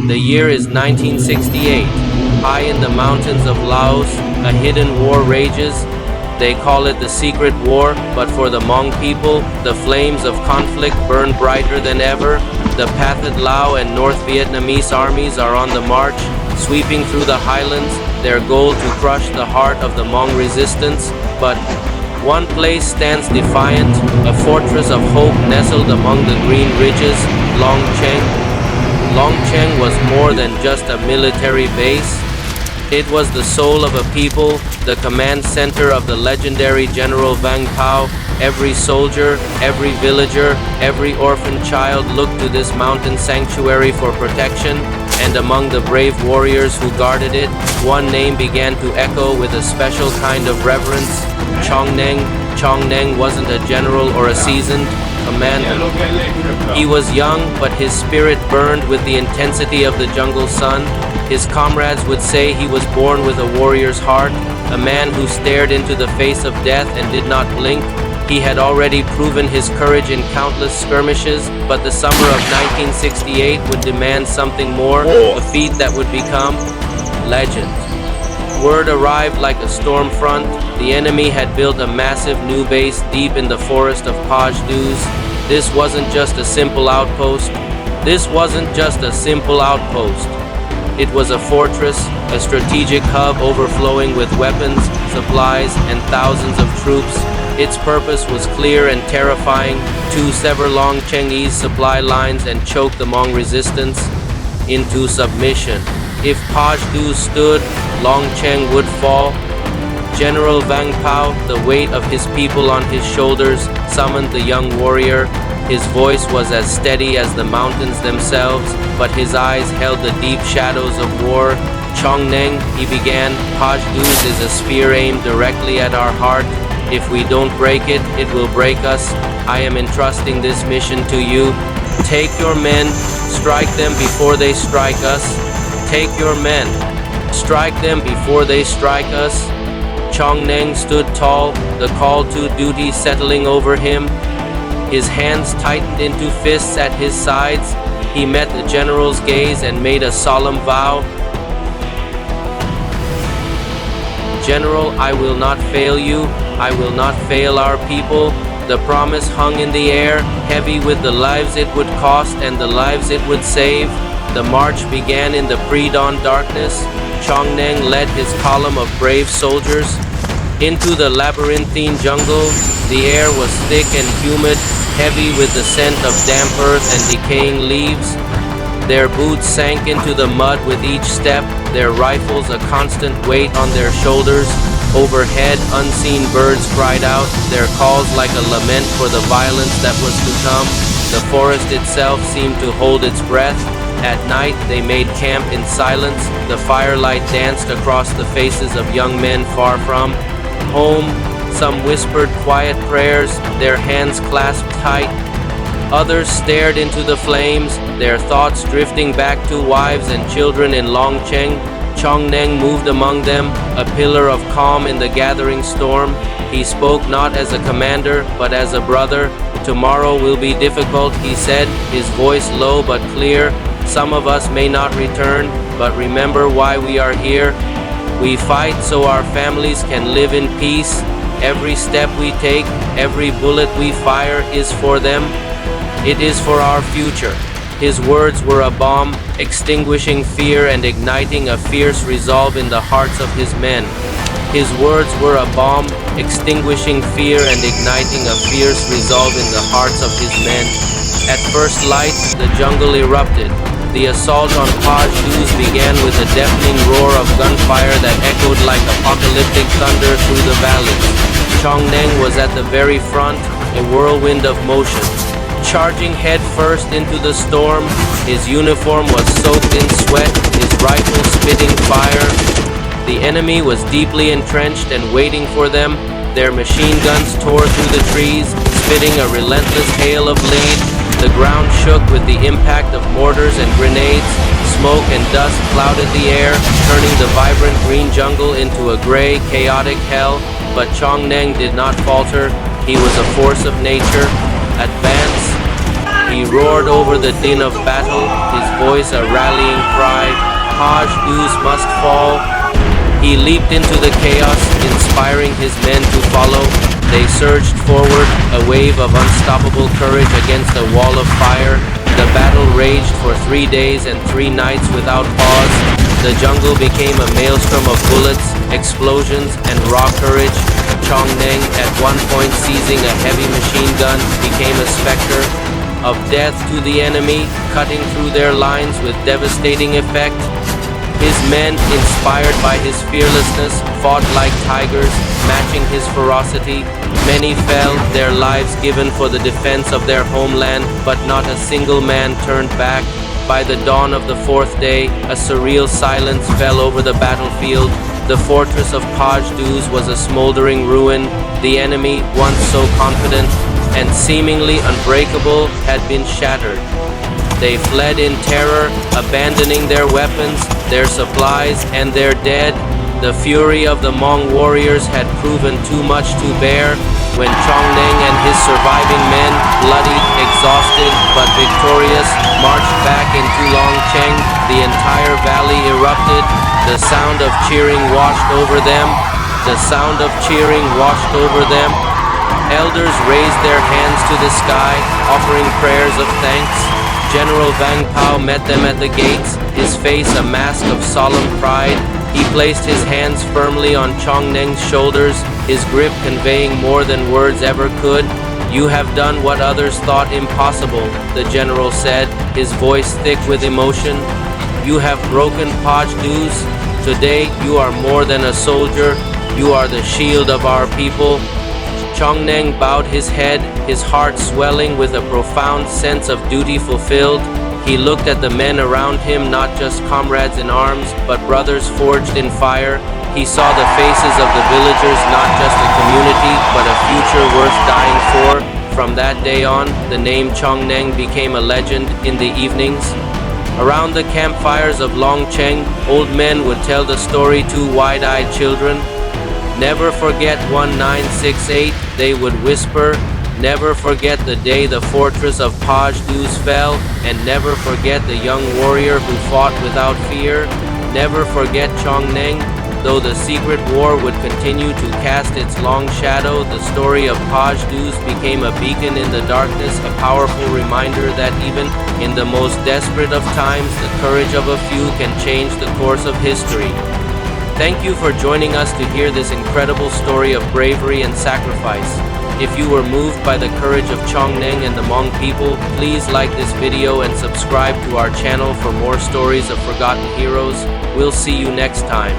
The year is 1968. High in the mountains of Laos, a hidden war rages. They call it the Secret War, but for the Hmong people, the flames of conflict burn brighter than ever. The Pathet Lao and North Vietnamese armies are on the march, sweeping through the highlands, their goal to crush the heart of the Hmong resistance. But one place stands defiant, a fortress of hope nestled among the green ridges, Long Cheng. Long Cheng was more than just a military base. It was the soul of a people, the command center of the legendary General Vang Pao. Every soldier, every villager, every orphan child looked to this mountain sanctuary for protection, and among the brave warriors who guarded it, one name began to echo with a special kind of reverence: Chong Neng. Chong Neng wasn't a general or a seasoned commander. He was young, but his spirit burned with the intensity of the jungle sun. His comrades would say he was born with a warrior's heart, a man who stared into the face of death and did not blink. He had already proven his courage in countless skirmishes, but the summer of 1968 would demand something more, a feat that would become legend. Word arrived like a storm front. The enemy had built a massive new base deep in the forest of Puas. This wasn't just a simple outpost. It was a fortress, a strategic hub overflowing with weapons, supplies, and thousands of troops. Its purpose was clear and terrifying: to sever Long Cheng's supply lines and choke the Hmong resistance into submission. If Pajdu stood, Long Cheng would fall. General Vang Pao, the weight of his people on his shoulders, summoned the young warrior. His voice was as steady as the mountains themselves, but his eyes held the deep shadows of war. Chong Neng, he began, Pajdu's is a spear aimed directly at our heart. If we don't break it, it will break us. I am entrusting this mission to you. Take your men, strike them before they strike us. Take your men, strike them before they strike us. Chong Neng stood tall, the call to duty settling over him. His hands tightened into fists at his sides. He met the general's gaze and made a solemn vow. General, I will not fail you. I will not fail our people. The promise hung in the air, heavy with the lives it would cost and the lives it would save. The march began in the pre-dawn darkness. Chong Neng led his column of brave soldiers into the labyrinthine jungle. The air was thick and humid, heavy with the scent of damp earth and decaying leaves. Their boots sank into the mud with each step, their rifles a constant weight on their shoulders. Overhead, unseen birds cried out, their calls like a lament for the violence that was to come. The forest itself seemed to hold its breath. At night, they made camp in silence. The firelight danced across the faces of young men far from home. Some whispered quiet prayers, their hands clasped tight. Others stared into the flames, their thoughts drifting back to wives and children in Long Cheng. Chong Neng moved among them, a pillar of calm in the gathering storm. He spoke not as a commander, but as a brother. Tomorrow will be difficult, he said, his voice low but clear. Some of us may not return, but remember why we are here. We fight so our families can live in peace. Every step we take, every bullet we fire is for them. It is for our future. His words were a bomb, extinguishing fear and igniting a fierce resolve in the hearts of his men. His words were a bomb, extinguishing fear and igniting a fierce resolve in the hearts of his men. At first light, the jungle erupted. The assault on Pajus began with a deafening roar of gunfire that echoed like apocalyptic thunder through the valleys. Chong Neng was at the very front, a whirlwind of motion. Charging head first into the storm, his uniform was soaked in sweat, his rifle spitting fire. The enemy was deeply entrenched and waiting for them. Their machine guns tore through the trees, spitting a relentless hail of lead. The ground shook with the impact of mortars and grenades. Smoke and dust clouded the air, turning the vibrant green jungle into a gray, chaotic hell. But Chong Neng did not falter. He was a force of nature. Advance. He He roared over the din of battle, his voice a rallying cry. Puaj must fall. He leaped into the chaos, inspiring his men to follow. They surged forward, a wave of unstoppable courage against a wall of fire. The battle raged for 3 days and 3 nights without pause. The jungle became a maelstrom of bullets, explosions, and raw courage. Chong Neng, at one point seizing a heavy machine gun, became a specter of death to the enemy, cutting through their lines with devastating effect. His men, inspired by his fearlessness, fought like tigers, matching his ferocity. Many fell, their lives given for the defense of their homeland, but not a single man turned back. By the dawn of the 4th day, a surreal silence fell over the battlefield. The fortress of Puaj was a smoldering ruin. The enemy, once so confident and seemingly unbreakable, had been shattered. They fled in terror, abandoning their weapons, their supplies, and their dead. The fury of the Hmong warriors had proven too much to bear. When Chong Neng and his surviving men, bloodied, exhausted, but victorious, marched back into Cheng, the entire valley erupted. The sound of cheering washed over them. The sound of cheering washed over them. Elders raised their hands to the sky, offering prayers of thanks. General Vang Pao met them at the gates, his face a mask of solemn pride. He placed his hands firmly on Chong Neng's shoulders, his grip conveying more than words ever could. "You have done what others thought impossible," the general said, his voice thick with emotion. "You have broken Puaj. Today you are more than a soldier, you are the shield of our people." Chong Neng bowed his head, his heart swelling with a profound sense of duty fulfilled. He looked at the men around him, not just comrades in arms, but brothers forged in fire. He saw the faces of the villagers, not just a community, but a future worth dying for. From that day on, the name Chong Neng became a legend. In the evenings, around the campfires of Cheng, old men would tell the story to wide-eyed children. "Never forget 1968, they would whisper. Never forget the day the fortress of Puaj fell, and never forget the young warrior who fought without fear. Never forget Chong Neng." Though the secret war would continue to cast its long shadow, the story of Puaj became a beacon in the darkness, a powerful reminder that even in the most desperate of times, the courage of a few can change the course of history. Thank you for joining us to hear this incredible story of bravery and sacrifice. If you were moved by the courage of Chong Neng and the Hmong people, please like this video and subscribe to our channel for more stories of forgotten heroes. We'll see you next time.